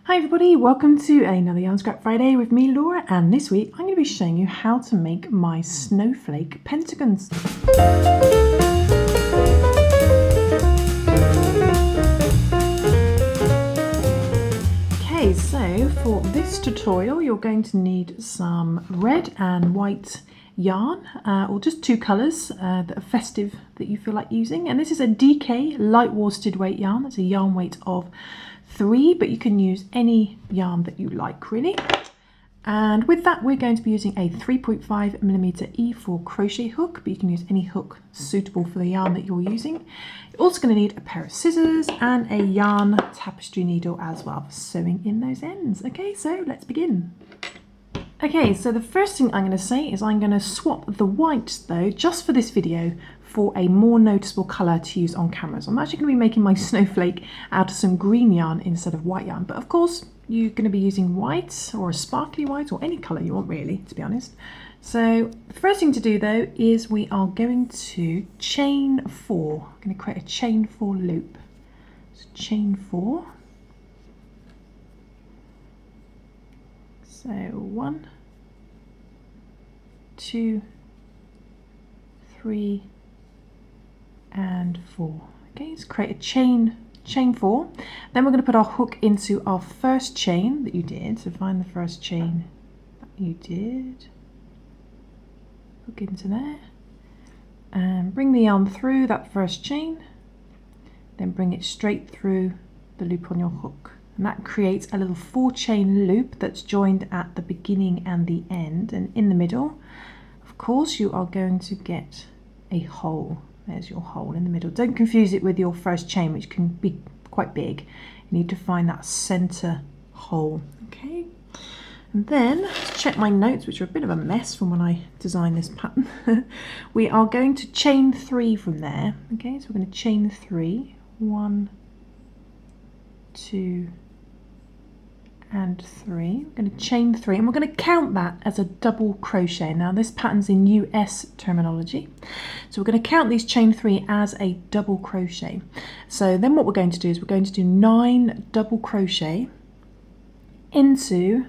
Hi everybody, welcome to another Yarn Scrap Friday with me, Laura, and this week I'm going to be showing you how to make my snowflake pentagons. Okay, so for this tutorial you're going to need some red and white yarn, or just two colours that are festive that you feel like using, and this is a DK light worsted weight yarn. That's a yarn weight of 3, but you can use any yarn that you like really. And with that we're going to be using a 3.5mm E4 crochet hook, but you can use any hook suitable for the yarn that you're using. You're also going to need a pair of scissors and a yarn tapestry needle as well for sewing in those ends. Okay, so let's begin. Okay, so the first thing I'm going to say is I'm going to swap the white though, just for this video, for a more noticeable colour to use on camera. So I'm actually going to be making my snowflake out of some green yarn instead of white yarn. But of course, you're going to be using white or a sparkly white or any colour you want really, to be honest. So the first thing to do though is we are going to chain 4. I'm going to create a chain 4 loop. So chain 4. So 1, 2, 3, and 4. Okay, let's create a chain 4. Then we're going to put our hook into our first chain that you did. So find the first chain that you did, hook into there, and bring the yarn through that first chain, then bring it straight through the loop on your hook. And that creates a little 4-chain loop that's joined at the beginning and the end. And in the middle, of course, you are going to get a hole. There's your hole in the middle. Don't confuse it with your first chain, which can be quite big. You need to find that center hole. Okay. And then, let's check my notes, which are a bit of a mess from when I designed this pattern. We are going to chain 3 from there. Okay, so we're going to chain 3. 1, 2, and 3. We're going to chain 3 and we're going to count that as a double crochet. Now this pattern's in US terminology, so we're going to count these chain 3 as a double crochet. So then what we're going to do is we're going to do 9 double crochet into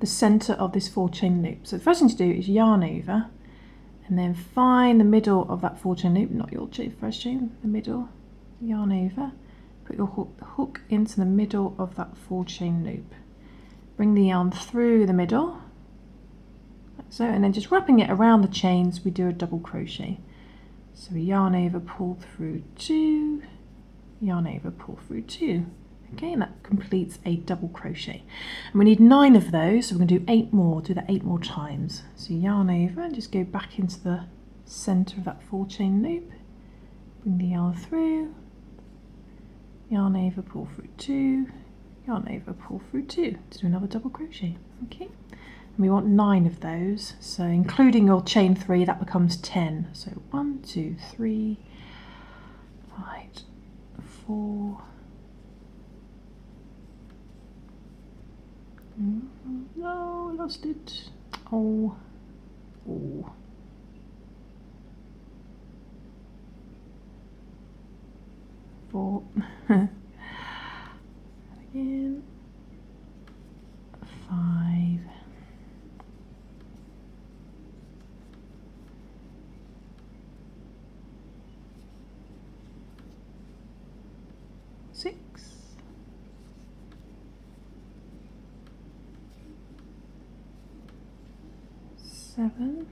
the center of this 4-chain loop. So the first thing to do is yarn over and then find the middle of that 4-chain loop, not your first chain, the middle, yarn over. Put your hook into the middle of that 4-chain loop. Bring the yarn through the middle, like so, and then just wrapping it around the chains, we do a double crochet. So we yarn over, pull through 2, yarn over, pull through 2. Okay, and that completes a double crochet. And we need 9 of those, so we're going to do 8 more, do that 8 more times. So yarn over and just go back into the center of that 4-chain loop. Bring the yarn through, yarn over, pull through 2, yarn over, pull through 2 to do another double crochet. Okay, and we want 9 of those, so including your chain 3 that becomes 10. So 1, 2, 3, 5, 4, no, I lost it. Oh 4. Again. 5. 6. 7.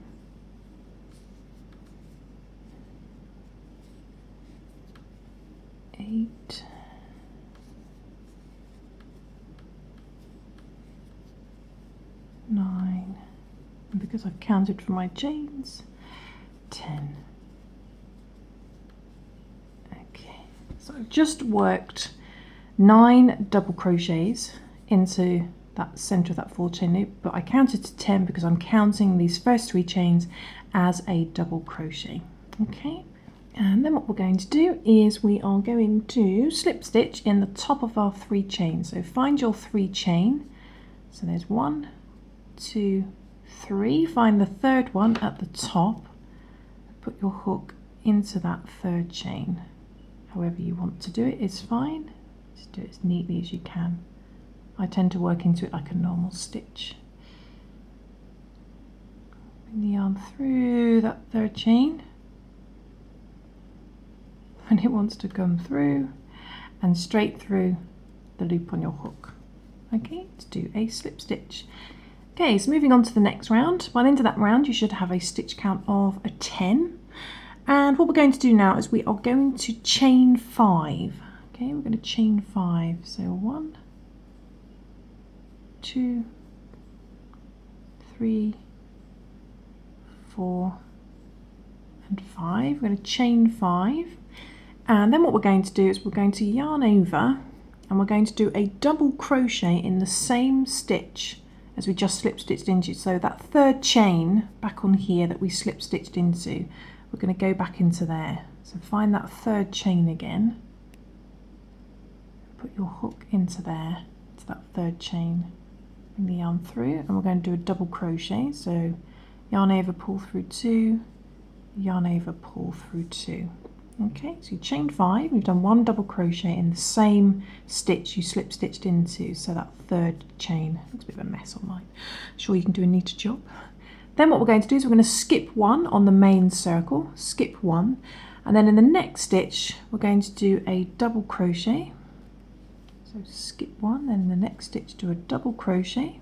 8. 9. And because I've counted for my chains, 10. Okay, so I've just worked 9 double crochets into that center of that 4-chain loop, but I counted to 10 because I'm counting these first 3 chains as a double crochet. Okay. And then what we're going to do is we are going to slip stitch in the top of our 3 chains. So find your 3 chain. So there's 1, 2, 3. Find the 3rd one at the top. Put your hook into that 3rd chain. However you want to do it is fine. Just do it as neatly as you can. I tend to work into it like a normal stitch. Bring the yarn through that third chain, and it wants to come through and straight through the loop on your hook. Okay, to do a slip stitch. Okay, so moving on to the next round. By the end of that round, you should have a stitch count of a 10. And what we're going to do now is we are going to chain 5. Okay, we're going to chain 5. So 1, 2, 3, 4, and 5. We're going to chain 5. And then what we're going to do is we're going to yarn over and we're going to do a double crochet in the same stitch as we just slip stitched into. So that third chain back on here that we slip stitched into, we're going to go back into there. So find that third chain again, put your hook into there, to that third chain, bring the yarn through, and we're going to do a double crochet. So yarn over, pull through 2, yarn over, pull through 2. Okay, so you chain 5, you've done 1 double crochet in the same stitch you slip stitched into, so that third chain, looks a bit of a mess on mine, sure you can do a neater job. Then what we're going to do is we're going to skip 1 on the main circle, skip 1, and then in the next stitch we're going to do a double crochet. So skip 1, then in the next stitch do a double crochet,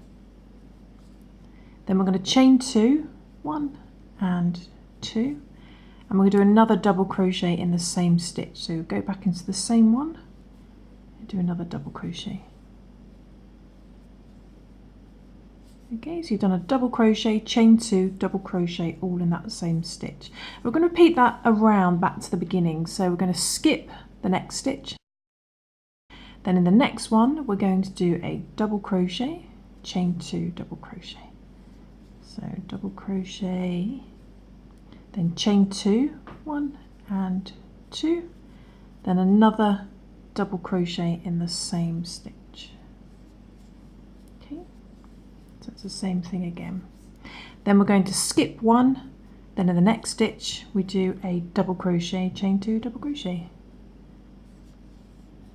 then we're going to chain 2, 1 and 2, and we're going to do another double crochet in the same stitch. So go back into the same one and do another double crochet. Okay, so you've done a double crochet, chain 2, double crochet, all in that same stitch. We're going to repeat that around back to the beginning. So we're going to skip the next stitch. Then in the next one, we're going to do a double crochet, chain 2, double crochet. So double crochet, then chain 2, 1 and 2, then another double crochet in the same stitch. Okay, so it's the same thing again. Then we're going to skip 1, then in the next stitch we do a double crochet, chain 2, double crochet,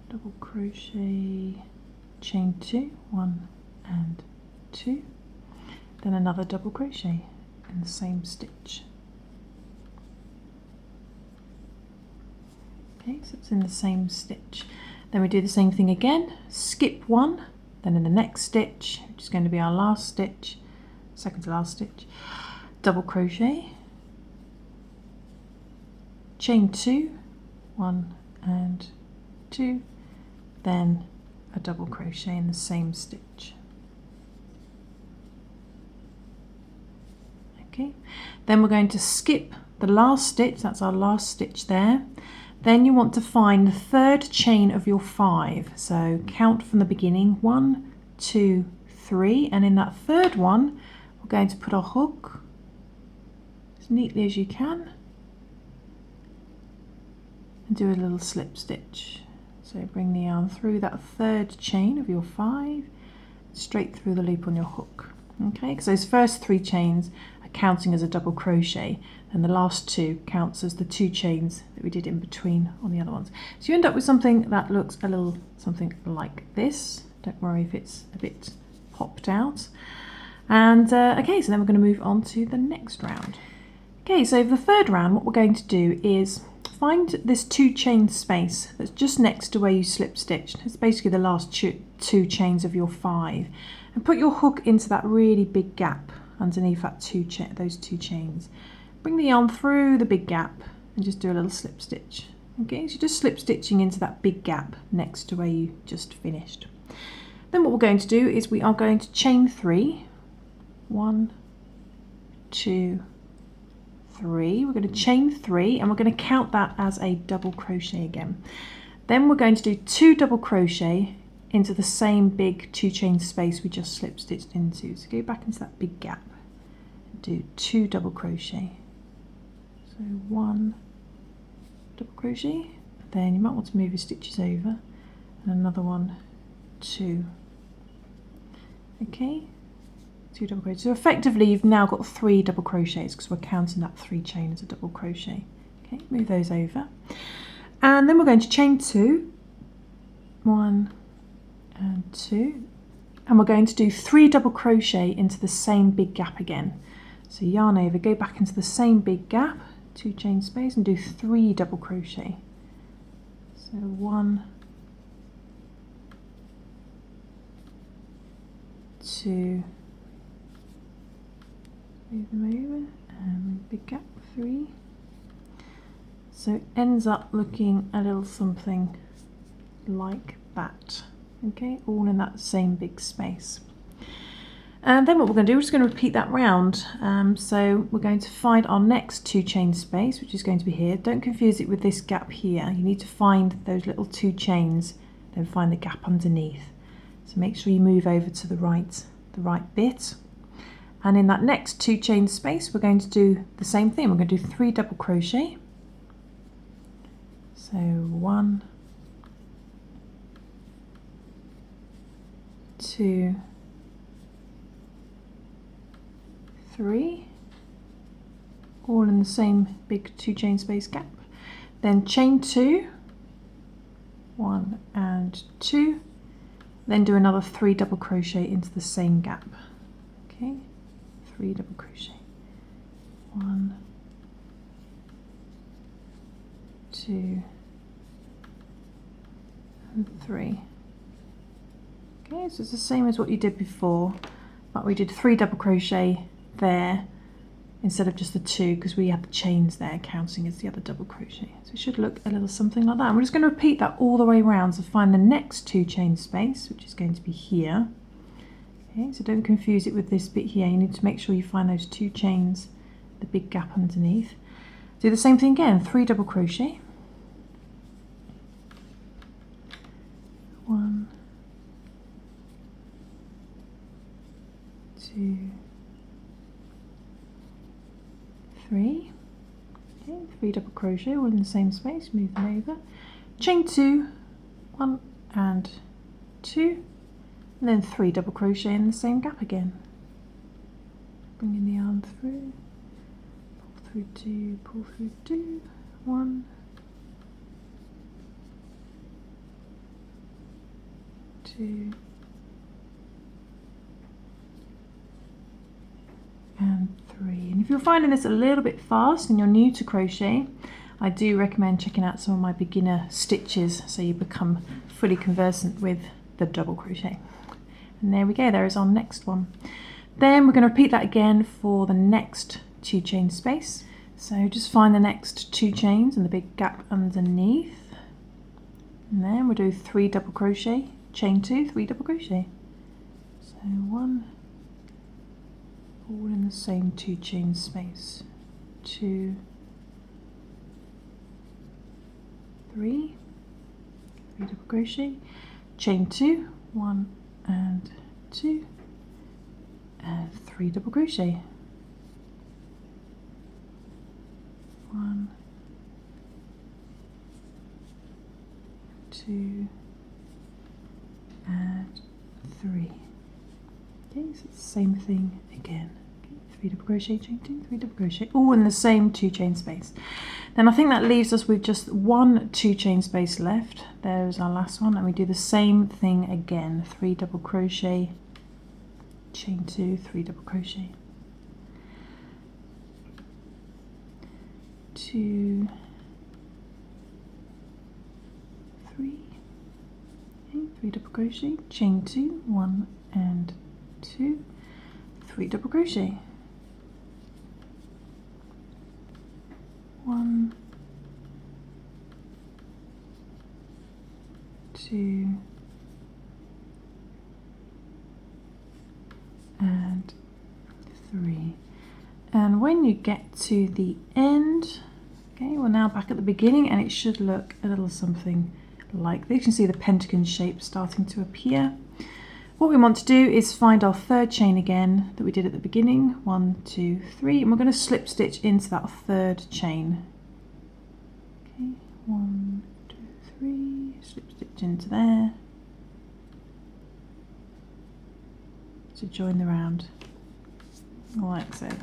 double crochet, chain 2, 1 and 2, then another double crochet in the same stitch. Okay, so it's in the same stitch. Then we do the same thing again, skip 1, then in the next stitch, which is going to be our last stitch, second to last stitch, double crochet, chain 2, 1 and 2, then a double crochet in the same stitch. Okay, then we're going to skip the last stitch, that's our last stitch there. Then you want to find the third chain of your 5. So count from the beginning, 1, 2, 3, and in that third one, we're going to put our hook as neatly as you can and do a little slip stitch. So bring the yarn through that third chain of your 5, straight through the loop on your hook. Okay, because those first 3 chains are counting as a double crochet, and the last 2 counts as the 2 chains that we did in between on the other ones. So you end up with something that looks a little something like this. Don't worry if it's a bit popped out. And okay, so then we're going to move on to the next round. Okay, so for the third round, what we're going to do is find this 2 chain space that's just next to where you slip stitched. It's basically the last 2 chains of your 5, and put your hook into that really big gap underneath that those 2 chains. Bring the yarn through the big gap and just do a little slip stitch. Okay, so just slip stitching into that big gap next to where you just finished. Then what we're going to do is we are going to chain 3, 1, 2, 3. We're going to chain 3 and we're going to count that as a double crochet again. Then we're going to do 2 double crochet into the same big 2 chain space we just slip stitched into. So go back into that big gap and do 2 double crochet. So 1 double crochet, then you might want to move your stitches over, and another one, 2. Okay, 2 double crochets. So effectively you've now got 3 double crochets because we're counting that 3 chain as a double crochet. Okay, move those over, and then we're going to chain 2, 1 and 2, and we're going to do 3 double crochet into the same big gap again. So yarn over, go back into the same big gap, 2 chain space, and do 3 double crochet. So 1, 2, move them over, and big gap, 3. So it ends up looking a little something like that. Okay, all in that same big space. And then what we're going to do, we're just going to repeat that round. So we're going to find our next 2 chain space, which is going to be here. Don't confuse it with this gap here. You need to find those little 2 chains, then find the gap underneath. So make sure you move over to the right bit. And in that next 2 chain space, we're going to do the same thing. We're going to do 3 double crochet. So 1, 2, 3, all in the same big 2 chain space gap. Then chain 2, 1 and 2, then do another 3 double crochet into the same gap. Okay, 3 double crochet, 1, 2 and 3. Okay, so it's the same as what you did before, but we did 3 double crochet there instead of just the 2 because we had the chains there counting as the other double crochet. So it should look a little something like that. And we're just going to repeat that all the way around. So find the next 2 chain space, which is going to be here. Okay, so don't confuse it with this bit here. You need to make sure you find those 2 chains, the big gap underneath. Do the same thing again, 3 double crochet. 1, 2, 3. Okay, 3 double crochet all in the same space, move them over. Chain 2, 1 and 2, and then 3 double crochet in the same gap again. Bringing the yarn through, pull through 2, pull through 2, 1, 2, and 3. And if you're finding this a little bit fast and you're new to crochet, I do recommend checking out some of my beginner stitches so you become fully conversant with the double crochet. And there we go, there is our next one. Then we're going to repeat that again for the next 2 chain space. So just find the next 2 chains and the big gap underneath, and then we'll do 3 double crochet, chain 2, 3 double crochet. So 1, all in the same 2 chain space, 2, 3, 3 double crochet, chain 2, 1 and 2, and 3 double crochet, 1, 2 and 3. Okay, so it's the same thing again. Okay, 3 double crochet, chain 2, 3 double crochet, all in the same 2 chain space. Then I think that leaves us with just 1 2 chain space left. There's our last one, and we do the same thing again. 3 double crochet, chain 2, 3 double crochet, 2, 3, okay, 3 double crochet, chain 2, 1 and 2, 3 double crochet, 1, 2 and 3. And when you get to the end, okay, we're now back at the beginning, and it should look a little something like this. You can see the pentagon shape starting to appear. What we want to do is find our 3rd chain again that we did at the beginning, 1, 2, 3, and we're going to slip stitch into that 3rd chain. Okay, 1, 2, 3, slip stitch into there to join the round, like so. So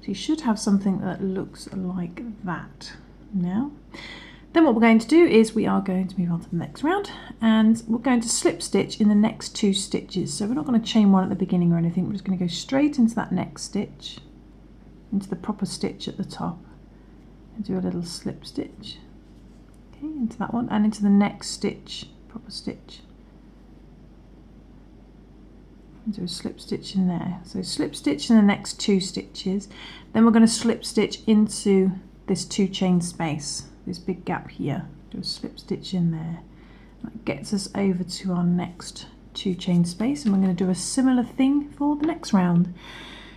you should have something that looks like that now. Then what we're going to do is we are going to move on to the next round, and we're going to slip stitch in the next 2 stitches. So we're not going to chain 1 at the beginning or anything, we're just going to go straight into that next stitch, into the proper stitch at the top, and do a little slip stitch, okay, into that one, and into the next stitch, proper stitch, and do a slip stitch in there. So slip stitch in the next 2 stitches, then we're going to slip stitch into this 2 chain space, this big gap here, do a slip stitch in there. That gets us over to our next 2 chain space, and we're going to do a similar thing for the next round.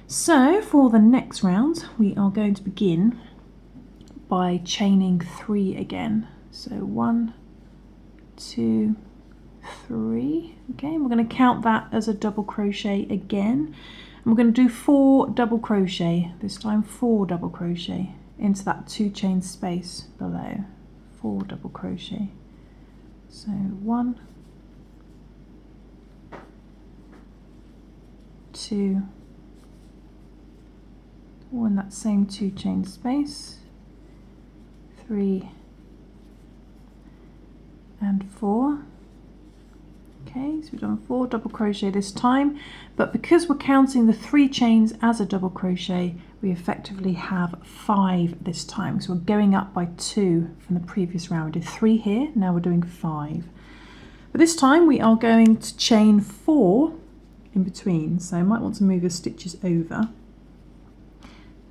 So for the next round we are going to begin by chaining 3 again. So 1, 2, 3, okay, and we're going to count that as a double crochet again, and we're going to do 4 double crochet, this time 4 double crochet into that 2 chain space below, 4 double crochet. So 1, 2, or in that same 2 chain space, 3 and 4. Okay, so we've done 4 double crochet this time, but because we're counting the 3 chains as a double crochet, we effectively have 5 this time. So we're going up by 2 from the previous round. We did 3 here, now we're doing 5. But this time we are going to chain 4 in between, so I might want to move your stitches over.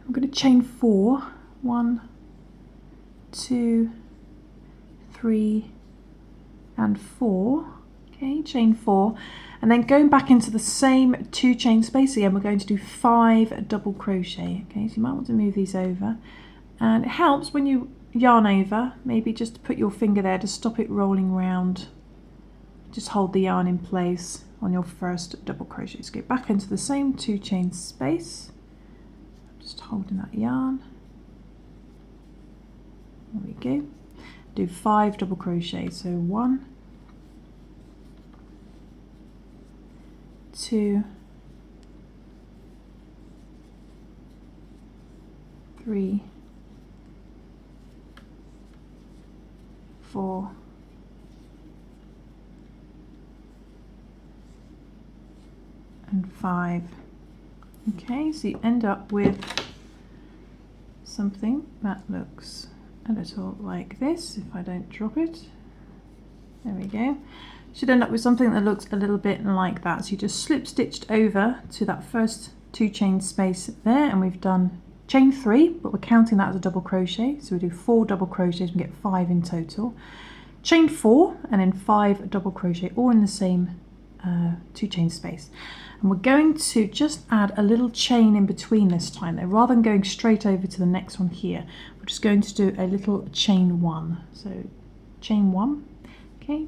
I'm going to chain 4, 1, 2, 3 and 4. Okay, chain 4, and then going back into the same 2 chain space again, we're going to do 5 double crochet. Okay, so you might want to move these over, and it helps when you yarn over, maybe just put your finger there to stop it rolling round. Just hold the yarn in place on your first double crochet. So go back into the same 2 chain space, just holding that yarn. There we go. Do 5 double crochet. So 1, 2, 3, 4, and 5. Okay, so you end up with something that looks a little like this, if I don't drop it. There we go. Should end up with something that looks a little bit like that. So you just slip stitched over to that first 2 chain space there, and we've done chain 3, but we're counting that as a double crochet. So we do 4 double crochets and get 5 in total. Chain 4 and then 5 double crochet, all in the same 2 chain space. And we're going to just add a little chain in between this time though, rather than going straight over to the next one here. We're just going to do a little chain 1. So chain 1, okay,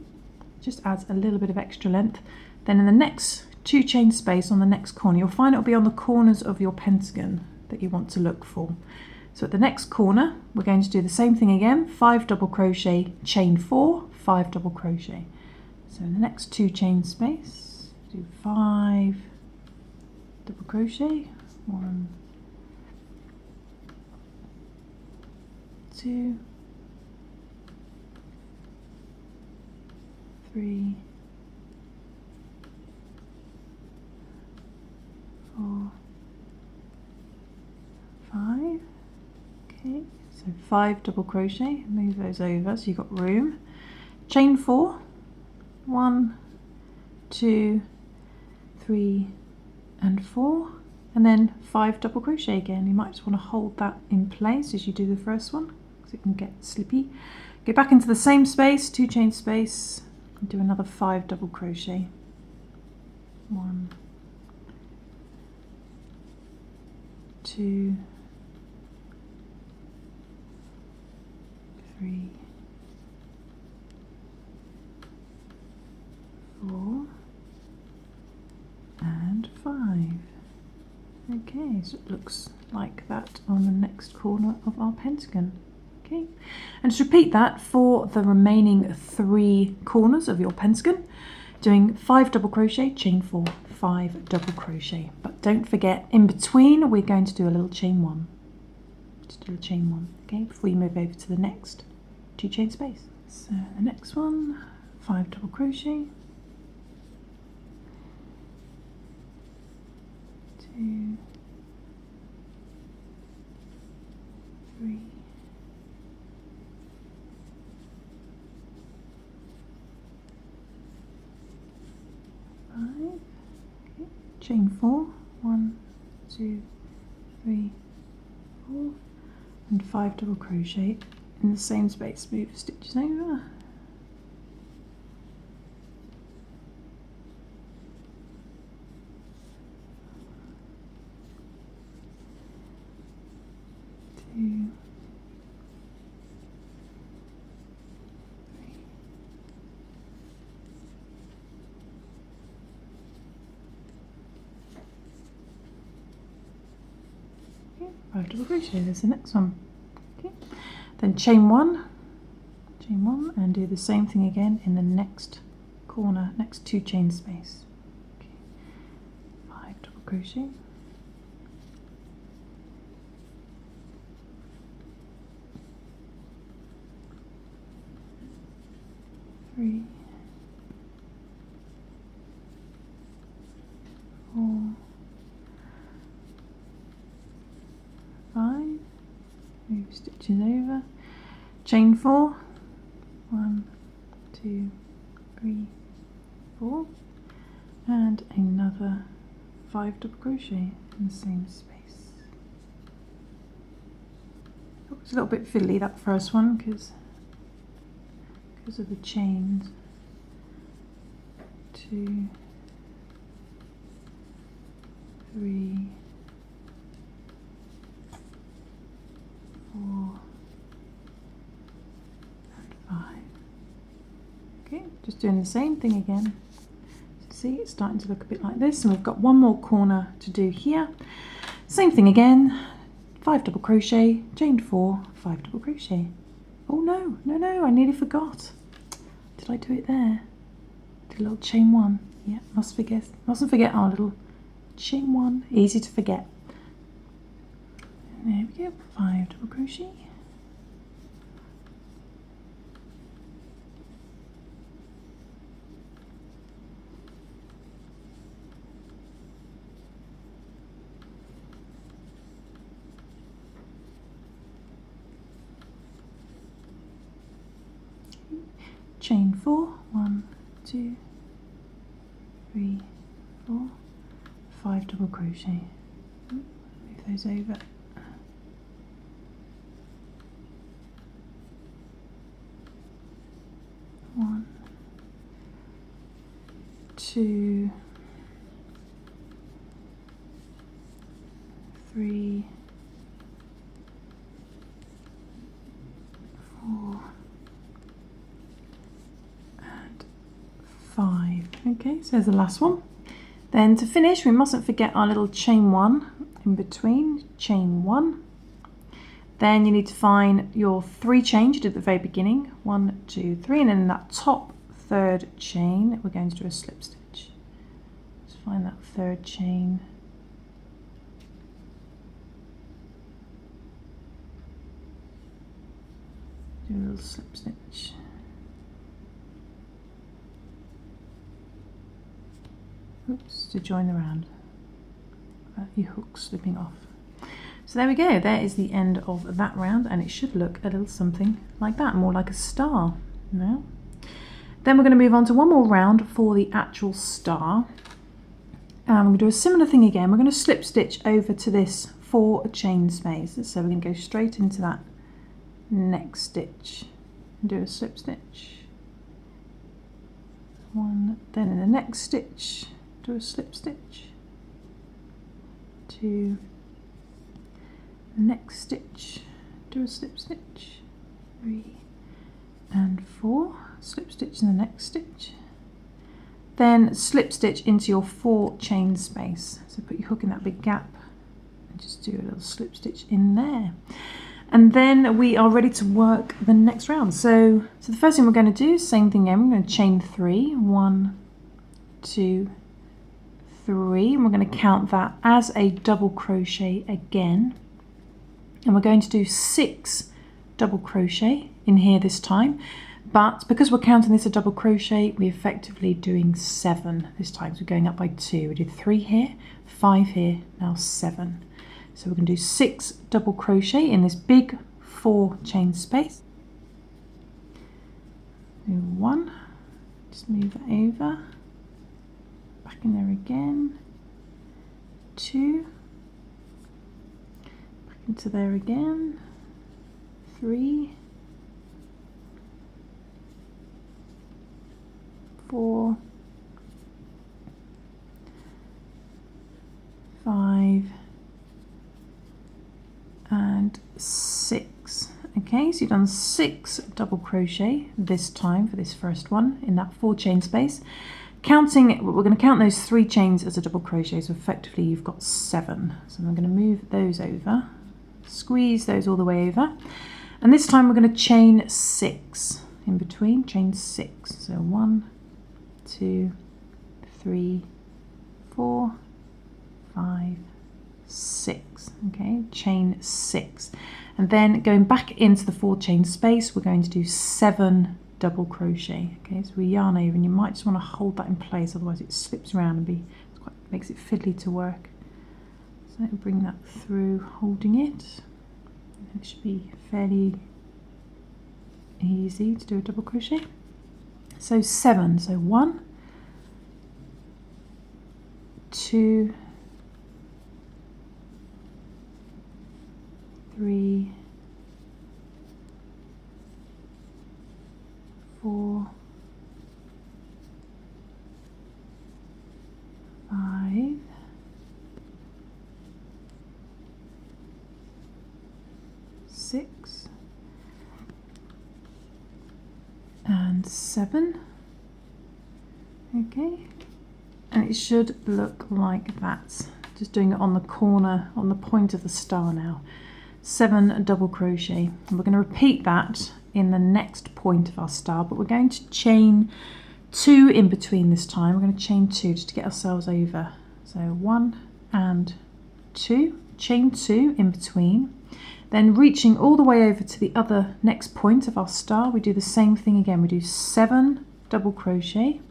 just adds a little bit of extra length. Then in the next 2 chain space on the next corner, you'll find it'll be on the corners of your pentagon that you want to look for. So at the next corner, we're going to do the same thing again, 5 double crochet, chain 4, 5 double crochet. So in the next 2 chain space, do 5 double crochet, 1, 2, 3, 4, 5. Okay, so 5 double crochet, move those over so you've got room. Chain 4, 1, 2, 3 and 4, and then 5 double crochet again. You might just want to hold that in place as you do the first one because it can get slippy. Go back into the same space, 2 chain space, and do another 5 double crochet. 1, 2, 3, 4 and 5. Okay, so it looks like that on the next corner of our pentagon. Okay, and just repeat that for the remaining 3 corners of your pentagon, doing 5 double crochet, chain 4, 5 double crochet. But don't forget, in between we're going to do a little chain 1. Just do a chain 1, okay, before you move over to the next. 2 chain space. So the next one, 5 double crochet, 2, 3, 5, okay. Chain 4, 1, 2, 3, 4, and 5 double crochet in the same space. Move stitches over. Two, 5 double crochet. There's the next one. Okay. Then chain one, and do the same thing again in the next corner, next 2 chain space. Okay. 5 double crochet, 3, 4, 5, move stitches over, chain 4, 1, 2, 3, 4, and another 5 double crochet in the same space. Oh, it's a little bit fiddly, that first one, because of the chains. 2, 3, 4, and 5. Okay, just doing the same thing again. See, it's starting to look a bit like this, and we've got one more corner to do here. Same thing again, 5 double crochet, chain 4, 5 double crochet. Oh no, I nearly forgot. Did I do it there? Did a little chain 1. Yeah, mustn't forget our little chain 1. Easy to forget. And there we go, 5 double crochet. Chain 4, 1, 2, 3, 4, 5 double crochet. Move those over. 1, 2, 3, 4, and 5. Okay, so there's the last one. Then to finish, we mustn't forget our little chain 1 in between, chain 1. Then you need to find your 3 chains you did at the very beginning, 1, 2, 3, and then in that top 3rd chain, we're going to do a slip stitch. Just find that 3rd chain. Do a little slip stitch. Oops, to join the round. Your hook slipping off. So there we go, there is the end of that round, and it should look a little something like that, more like a star now. Then we're going to move on to one more round for the actual star. And we're going to do a similar thing again. We're going to slip stitch over to this 4 chain space. So we're going to go straight into that next stitch and do a slip stitch. 1, then in the next stitch, do a slip stitch. 2, the next stitch, do a slip stitch. 3 and 4, slip stitch in the next stitch. Then slip stitch into your 4 chain space. So put your hook in that big gap and just do a little slip stitch in there. And then we are ready to work the next round. So the first thing we're going to do, same thing again, we're going to chain 3, 1, 2, 3, and we're going to count that as a double crochet again. And we're going to do 6 double crochet in here this time, but because we're counting this a double crochet, we're effectively doing 7 this time. So we're going up by 2. We did 3 here, 5 here, now 7. So we're going to do 6 double crochet in this big 4 chain space. Do 1, just move it over, back in there again, 2, back into there again, 3, 4, 5, and 6. Okay, so you've done 6 double crochet this time for this first one in that 4 chain space. Counting, we're going to count those 3 chains as a double crochet, so effectively you've got 7. So I'm going to move those over, squeeze those all the way over, and this time we're going to chain 6 in between, chain 6. So 1, 2, 3, 4, 5, 6. Okay, chain 6, and then going back into the 4 chain space, we're going to do 7 double crochet. Okay, so we yarn over, and you might just want to hold that in place, otherwise it slips around and makes it fiddly to work. So bring that through, holding it. It should be fairly easy to do a double crochet. So 7. So 1, 2, 3, 4, 5, 6, and 7. Okay, and it should look like that. Just doing it on the corner, on the point of the star now. 7 double crochet, and we're going to repeat that in the next point of our star, but we're going to chain 2 in between this time. We're going to chain 2 just to get ourselves over. So 1 and 2, chain 2 in between, then reaching all the way over to the other next point of our star, we do the same thing again. We do 7 double crochet,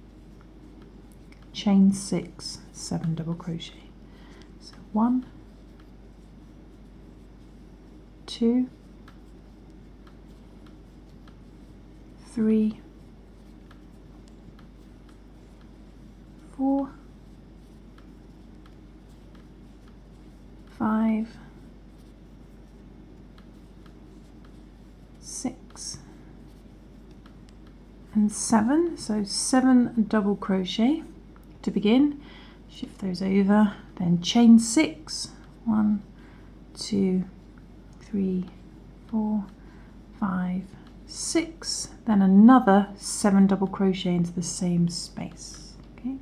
chain 6, 7 double crochet. So 1, 2, 3, 4, 5, 6, and 7. So 7 double crochet to begin. Shift those over, then chain 6. 1, 2, 3, 4, 5, 6, then another 7 double crochet into the same space. Okay,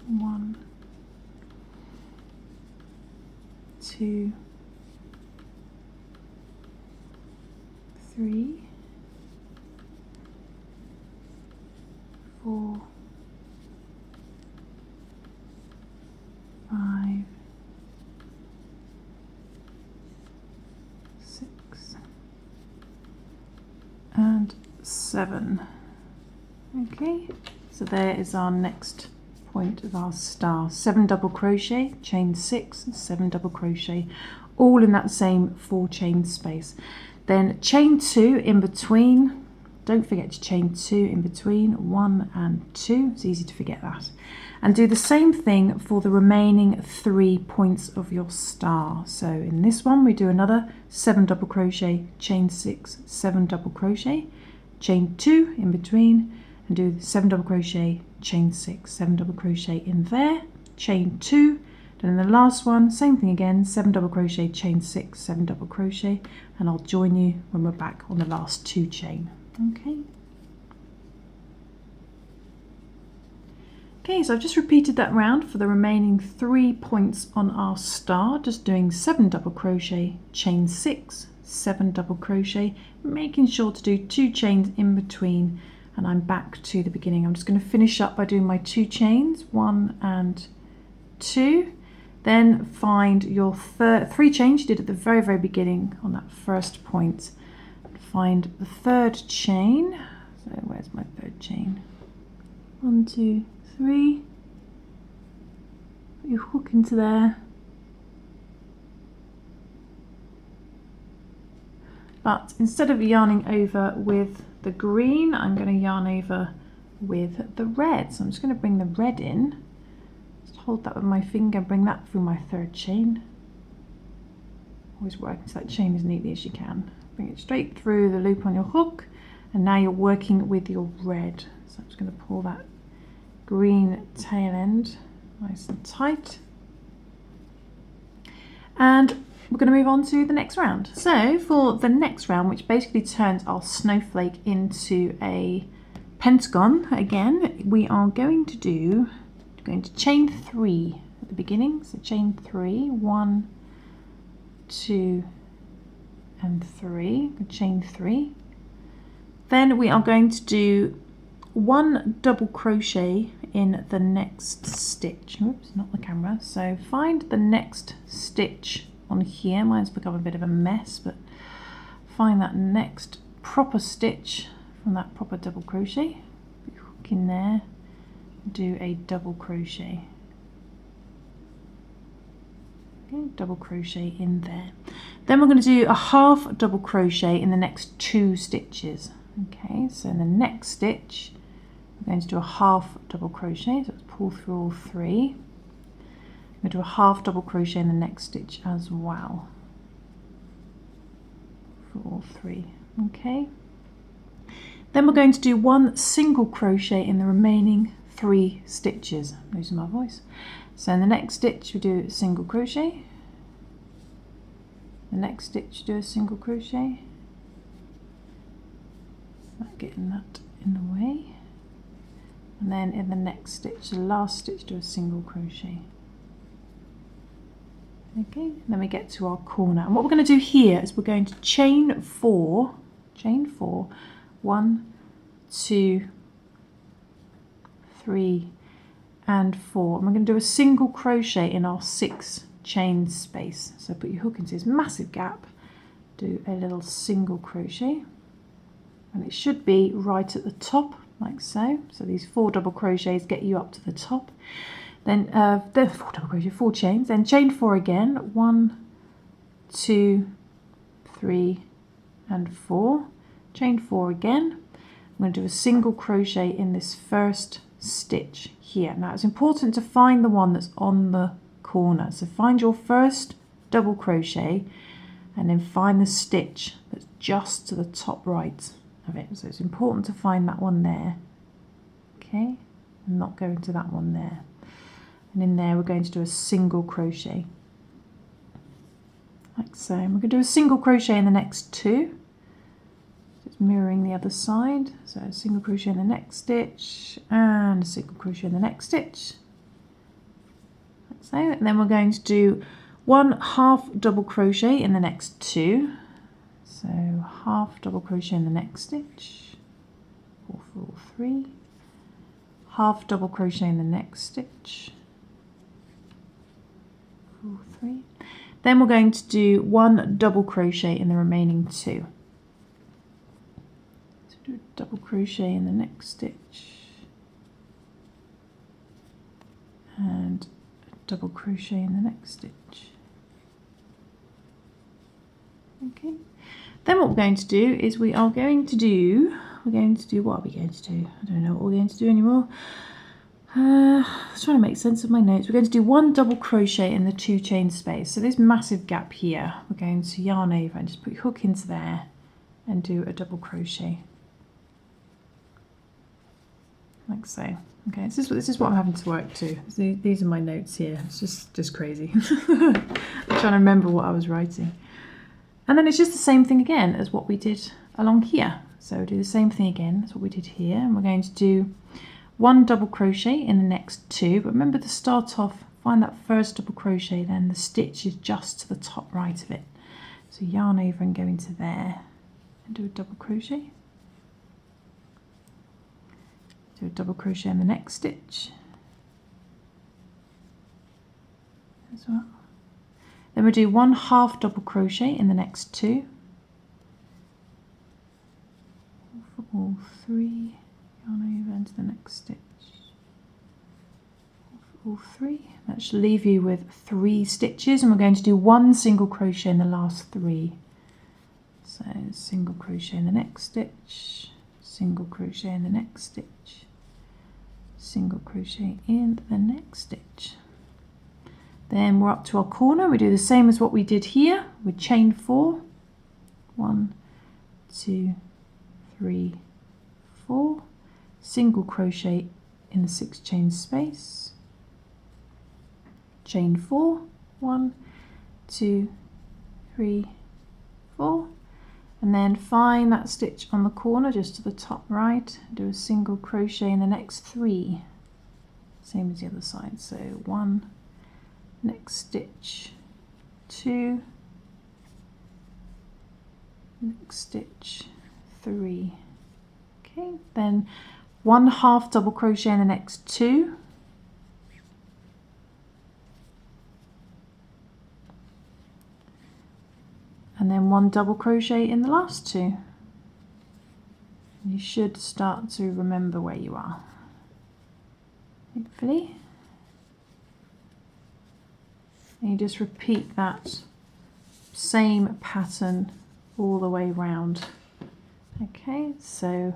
one, 2, 3, 4, 5, 6, and 7. Okay, so there is our next point of our star. 7 double crochet, chain 6, 7 double crochet, all in that same 4 chain space. Then chain 2 in between. Don't forget to chain 2 in between, 1 and 2. It's easy to forget that. And do the same thing for the remaining 3 points of your star. So in this one we do another 7 double crochet, chain 6, 7 double crochet, chain 2 in between, and do 7 double crochet, chain 6, 7 double crochet in there, chain 2, then in the last one same thing again, 7 double crochet, chain 6, 7 double crochet, and I'll join you when we're back on the last 2 chain. Okay. Okay, so I've just repeated that round for the remaining 3 points on our star, just doing 7 double crochet, chain 6, 7 double crochet, making sure to do 2 chains in between, and I'm back to the beginning. I'm just going to finish up by doing my 2 chains, 1 and 2, Then find your three chains you did at the very, very beginning on that first point. Find the third chain. So where's my third chain? 1, 2, 3. Put your hook into there. But instead of yarning over with the green, I'm going to yarn over with the red. So I'm just going to bring the red in. Just hold that with my finger, bring that through my third chain. Always work into that chain as neatly as you can. Bring it straight through the loop on your hook, and now you're working with your red. So I'm just going to pull that green tail end nice and tight. And we're going to move on to the next round. So for the next round, which basically turns our snowflake into a pentagon, again, we are going to chain 3 at the beginning. So chain 3, 1, 2, and 3. Chain 3. Then we are going to do 1 double crochet in the next stitch. Oops, not the camera. So find the next stitch on here. Mine's become a bit of a mess, but find that next proper stitch from that proper double crochet. Put your hook in there, do a double crochet. Okay, double crochet in there. Then we're going to do a half double crochet in the next 2 stitches. Okay, so in the next stitch we're going to do a half double crochet, so let's pull through all 3. I'm going to do a half double crochet in the next stitch as well for all 3. Okay, then we're going to do 1 single crochet in the remaining 3 stitches. I'm losing my voice. So in the next stitch we do a single crochet, the next stitch do a single crochet, not getting that in the way, and then in the next stitch, the last stitch, do a single crochet. Okay, then we get to our corner, and what we're going to do here is we're going to chain 4, 1, 2, 3 and 4, and we're going to do a single crochet in our 6 chain space. So put your hook into this massive gap, do a little single crochet, and it should be right at the top like so. So these 4 double crochets get you up to the top. Then 4 chains, then chain 4 again, 1, 2, 3 and 4, chain 4 again. I'm going to do a single crochet in this first stitch here. Now it's important to find the one that's on the corner, so find your first double crochet and then find the stitch that's just to the top right of it. So it's important to find that one there, okay, and not go into that one there. And in there we're going to do a single crochet like so, and we're going to do a single crochet in the next 2. It's mirroring the other side, so a single crochet in the next stitch and a single crochet in the next stitch like so, and then we're going to do 1 half double crochet in the next 2, so half double crochet in the next stitch, 4 for all 3, half double crochet in the next stitch, 4, 3. Then we're going to do 1 double crochet in the remaining 2. So do a double crochet in the next stitch and a double crochet in the next stitch. Okay. Then what we're going to do is what are we going to do? I don't know what we're going to do anymore. I was trying to make sense of my notes. We're going to do 1 double crochet in the 2 chain space. So this massive gap here, we're going to yarn over and just put your hook into there and do a double crochet like so. Okay, this is what I'm having to work to. These are my notes here. It's just crazy. I'm trying to remember what I was writing. And then it's just the same thing again as what we did along here. So we'll do the same thing again as what we did here, and we're going to do 1 double crochet in the next 2, but remember to start off, find that first double crochet, then the stitch is just to the top right of it. So yarn over and go into there and do a double crochet. Do a double crochet in the next stitch, a as well. Then we do 1 half double crochet in the next 2 for all 3, yarn over into the next stitch for all 3. That should leave you with 3 stitches, and we're going to do 1 single crochet in the last 3. So single crochet in the next stitch, single crochet in the next stitch, single crochet in the next stitch. Then we're up to our corner. We do the same as what we did here. We chain 4, 1, 2, 3, 4, single crochet in the 6 chain space, chain 4, 1, 2, 3, 4, and then find that stitch on the corner just to the top right, do a single crochet in the next 3, same as the other side. So 1, next stitch 2, next stitch 3. Okay, then 1 half double crochet in the next 2, and then 1 double crochet in the last 2. You should start to remember where you are, hopefully. And you just repeat that same pattern all the way round. Okay, so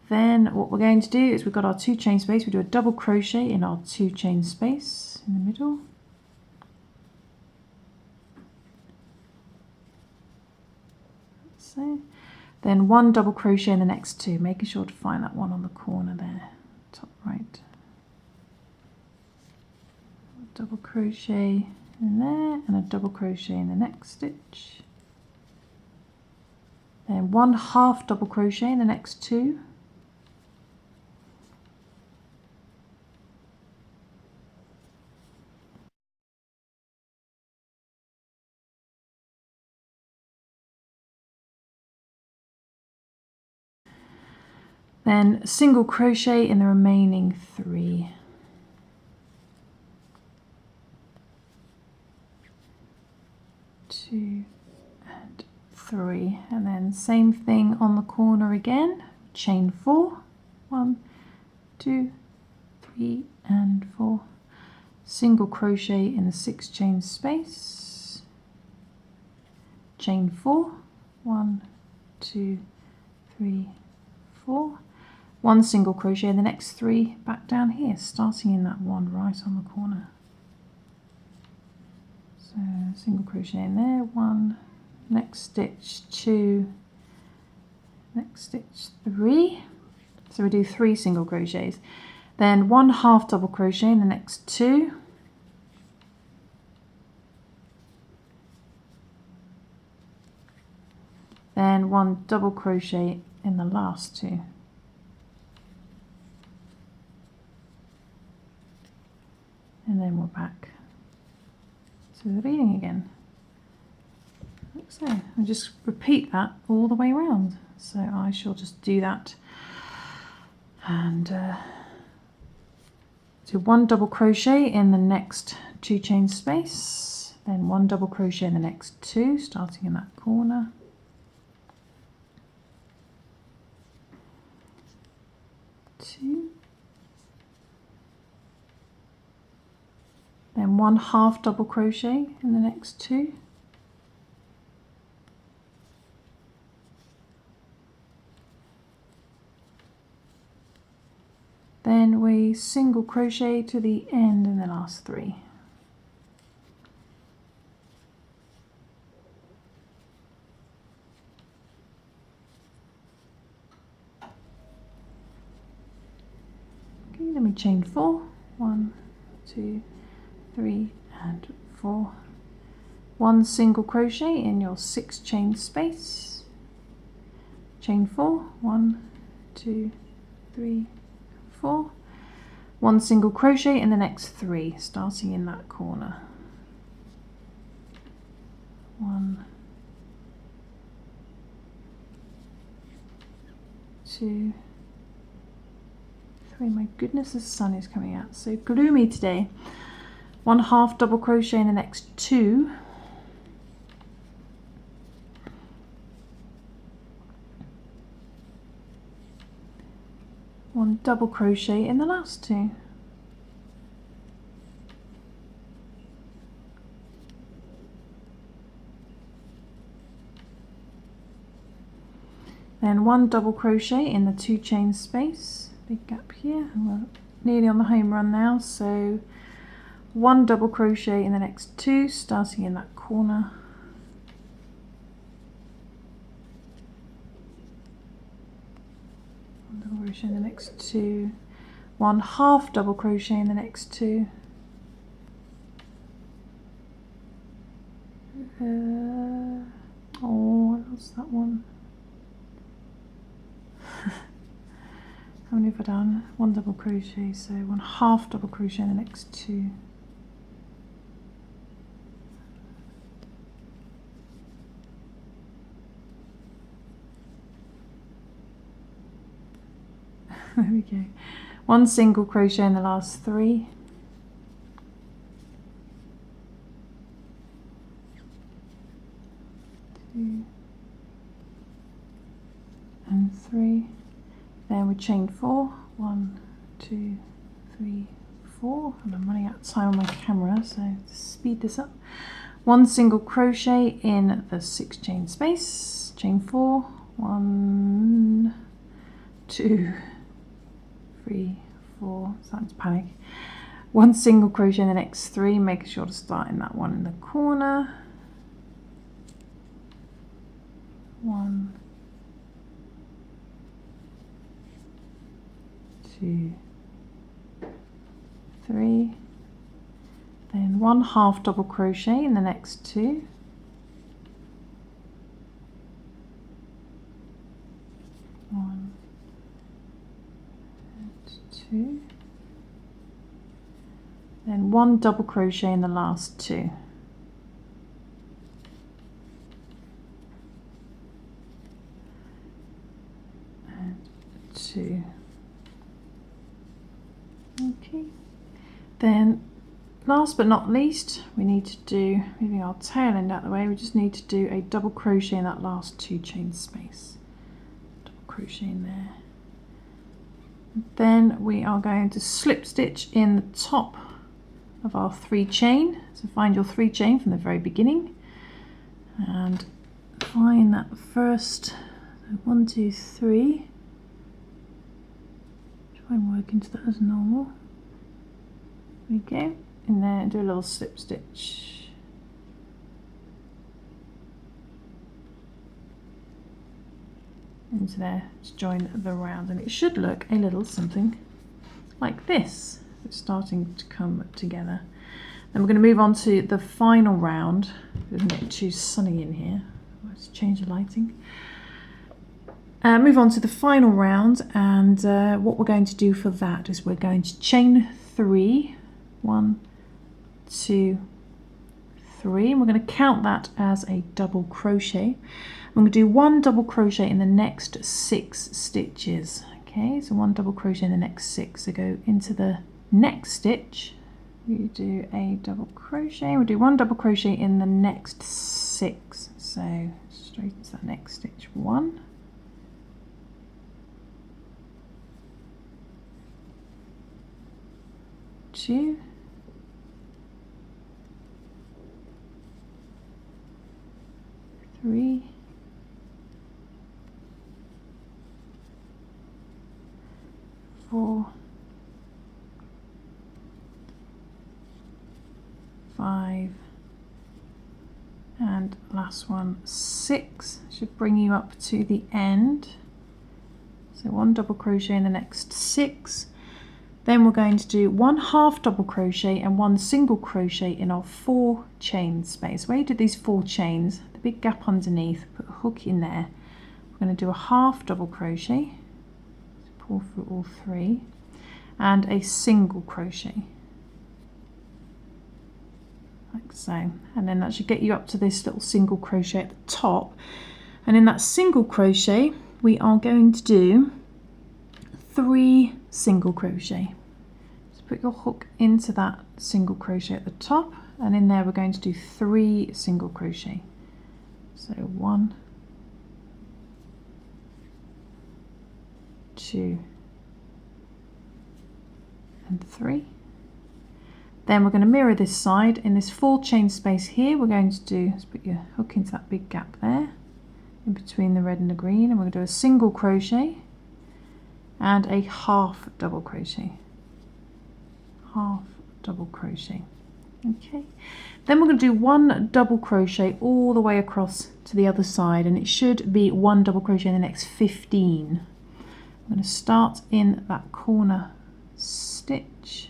then what we're going to do is we've got our 2 chain space, we do a double crochet in our 2 chain space in the middle. So then 1 double crochet in the next 2, making sure to find that one on the corner there, top right. Double crochet in there and a double crochet in the next stitch. Then 1 half double crochet in the next 2. Then single crochet in the remaining 3. Two and 3, and then same thing on the corner again, chain 4, 1, 2, 3 and 4, single crochet in the 6 chain space, chain 4, 1, 2, 3, 4, 1 single crochet in the next 3 back down here, starting in that one right on the corner. So single crochet in there, 1, next stitch 2, next stitch 3. So we do 3 single crochets. Then 1 half double crochet in the next 2. Then 1 double crochet in the last 2. And then we're back to the beginning again. Like so. And just repeat that all the way around. So I shall just do that and do 1 double crochet in the next 2 chain space, then 1 double crochet in the next 2, starting in that corner. Two, then 1 half double crochet in the next 2, then we single crochet to the end in the last 3. Okay, then we chain 4, 1, 2, 3 and 4, 1 single crochet in your 6 chain space, chain 4, 1, 2, 3, 4, 1 single crochet in the next 3, starting in that corner. 1, 2, 3. My goodness, the sun is coming out so gloomy today. 1 half double crochet in the next 2, one double crochet in the last 2. Then 1 double crochet in the 2 chain space, big gap here, and we're nearly on the home run now, so 1 double crochet in the next 2, starting in that corner. Double crochet in the next 2, 1 half double crochet in the next 2, oh, I lost that one. How many have I done? 1 double crochet, so 1 half double crochet in the next 2. There we go. 1 single crochet in the last 3. Two and 3. Then we chain 4. 1, 2, 3, 4. And I'm running out of time on my camera, so to speed this up. 1 single crochet in the 6 chain space. Chain 4. 1, 2, 3, 4. Starting to panic. 1 single crochet in the next 3. Making sure to start in that one in the corner. 1, 2, 3, then 1 half double crochet in the next 2, 1 and 2, then 1 double crochet in the last 2. And 2. Okay, then last but not least, we need to do, moving our tail end out of the way, we just need to do a double crochet in that last 2 chain space. Double crochet in there. Then we are going to slip stitch in the top of our 3 chain. So find your 3 chain from the very beginning and find that first, so 1, 2, 3. I'm working to that as normal. There we go. In there, do a little slip stitch. Into there to join the round, and it should look a little something like this. It's starting to come together. Then we're going to move on to the final round. It doesn't get too sunny in here. Let's change the lighting. Move on to the final round, and what we're going to do for that is we're going to chain 3, 1, 2, 3, and we're going to count that as a double crochet. I'm going to do 1 double crochet in the next 6 stitches. Okay, so 1 double crochet in the next 6. So go into the next stitch, you do a double crochet, we'll do 1 double crochet in the next 6. So straight into that next stitch, 1. 2, 3, 4, 5, and last one 6. Should bring you up to the end. So 1 double crochet in the next 6. Then we're going to do 1 half double crochet and 1 single crochet in our 4 chain space. Where you did these 4 chains, the big gap underneath, put a hook in there. We're going to do a half double crochet, so pull through all 3, and a single crochet, like so. And then that should get you up to this little single crochet at the top. And in that single crochet, we are going to do 3 single crochet. put your hook into that single crochet at the top, and in there we're going to do 3 single crochet. So 1, 2 and 3. Then we're going to mirror this side. In this 4 chain space here, we're going to do, let's put your hook into that big gap there in between the red and the green, and we're going to do a single crochet and a half double crochet. Half double crochet. Okay, then we're going to do 1 double crochet all the way across to the other side, and it should be 1 double crochet in the next 15. I'm going to start in that corner stitch,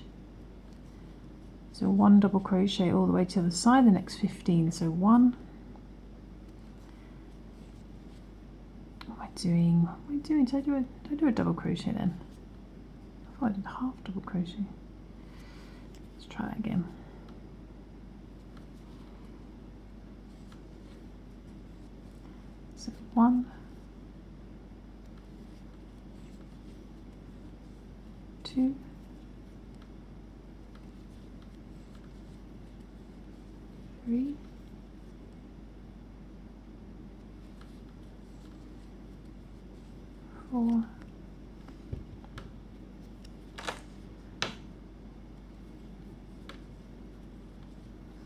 so 1 double crochet all the way to the side, the next 15. So 1. What am I doing? Did I do a double crochet then? I thought I did a half double crochet. Let's try that again. So 1, 2, 3, 4,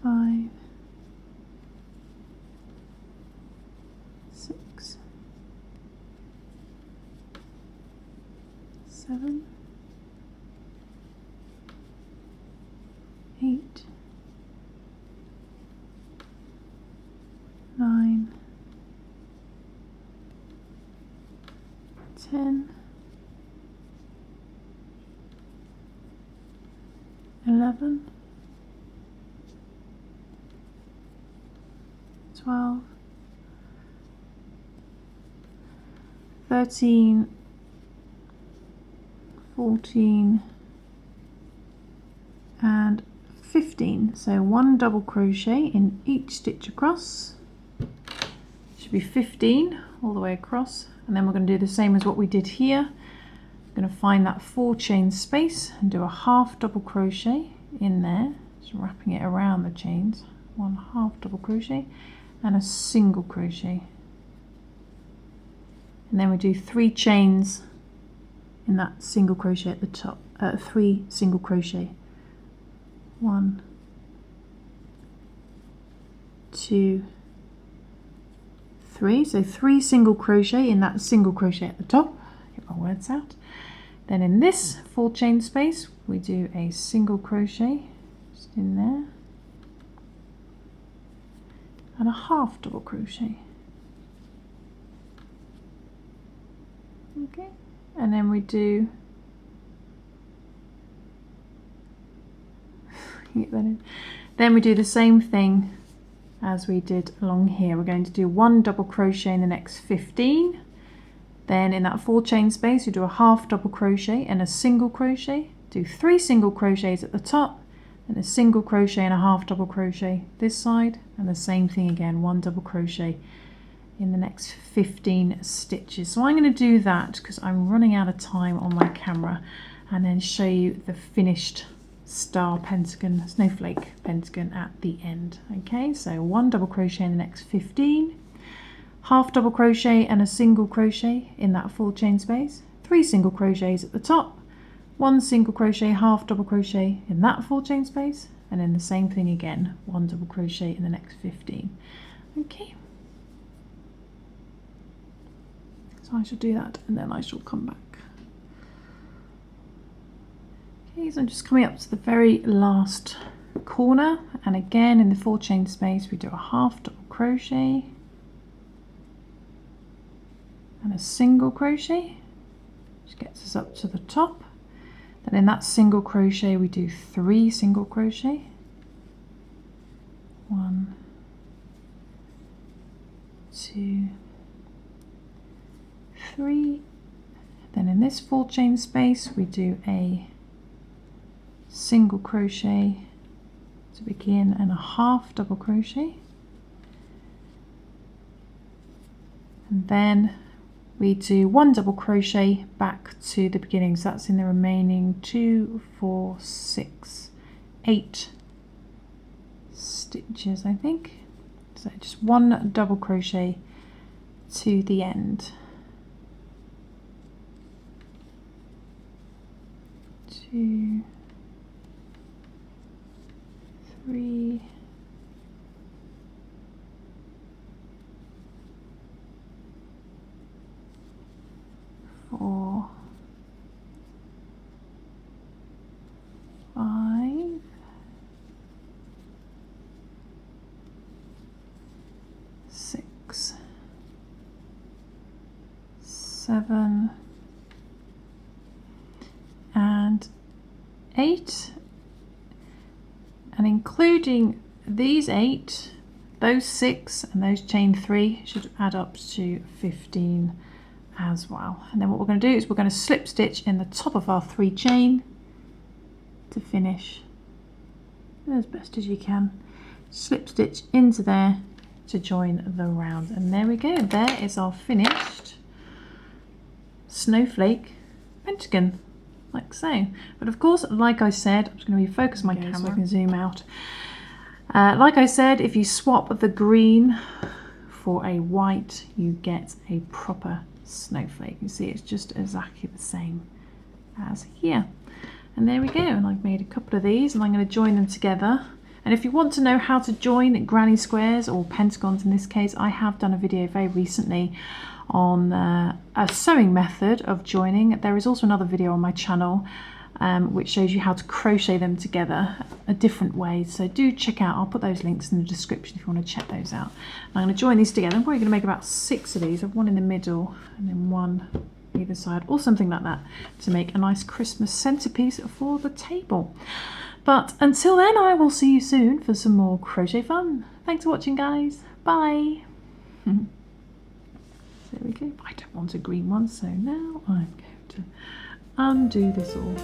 5, 6, 7, 8, 9, 10, 11, 12, 13, 14 and 15. So 1 double crochet in each stitch across. Should be 15 all the way across, and then we're going to do the same as what we did here. I'm going to find that 4 chain space and do a half double crochet in there, just wrapping it around the chains. 1 half double crochet and a single crochet, and then we do 3 chains in that single crochet at the top, 3 single crochet. 1, 2, 3. So 3 single crochet in that single crochet at the top. Get my words out. Then in this 4 chain space, we do a single crochet just in there and a half double crochet. Okay, and then we do then we do the same thing as we did along here. We're going to do 1 double crochet in the next 15. Then in that 4 chain space, you do a half double crochet and a single crochet. Do 3 single crochets at the top, and a single crochet and a half double crochet this side, and the same thing again, 1 double crochet in the next 15 stitches. So I'm going to do that because I'm running out of time on my camera, and then show you the finished star pentagon, snowflake pentagon at the end. Okay, so 1 double crochet in the next 15, half double crochet and a single crochet in that 4 chain space, 3 single crochets at the top, 1 single crochet, half double crochet in that 4 chain space, and then the same thing again, 1 double crochet in the next 15. Okay, so I shall do that and then I shall come back. Okay, so I'm just coming up to the very last corner, and again in the 4 chain space we do a half double crochet and a single crochet, which gets us up to the top. Then in that single crochet we do 3 single crochet, 1, 2, 3. Then in this 4 chain space we do a single crochet to begin and a half double crochet, and then we do 1 double crochet back to the beginning. So that's in the remaining 2, 4, 6, 8 stitches, I think. So just 1 double crochet to the end. 2, 3, 4, 5, 6, 7, and 8, and including these 8, those 6 and those chain 3 should add up to 15 as well. And then what we're going to do is we're going to slip stitch in the top of our 3 chain to finish as best as you can. Slip stitch into there to join the round, and there we go. There is our finished snowflake pentagon, like so. But of course, like I said, I'm just going to refocus my camera so I can zoom out. Like I said, if you swap the green for a white, you get a proper snowflake. You see, it's just exactly the same as here. And there we go. And I've made a couple of these, and I'm going to join them together. And if you want to know how to join granny squares or pentagons in this case, I have done a video very recently on a sewing method of joining. There is also another video on my channel which shows you how to crochet them together a different way, so do check out. I'll put those links in the description if you want to check those out. And I'm going to join these together. I'm probably going to make about 6 of these. I have 1 in the middle and then 1 either side, or something like that, to make a nice Christmas centerpiece for the table. But until then, I will see you soon for some more crochet fun. Thanks for watching, guys. Bye. There we go. I don't want a green one, so now I'm going to undo this all.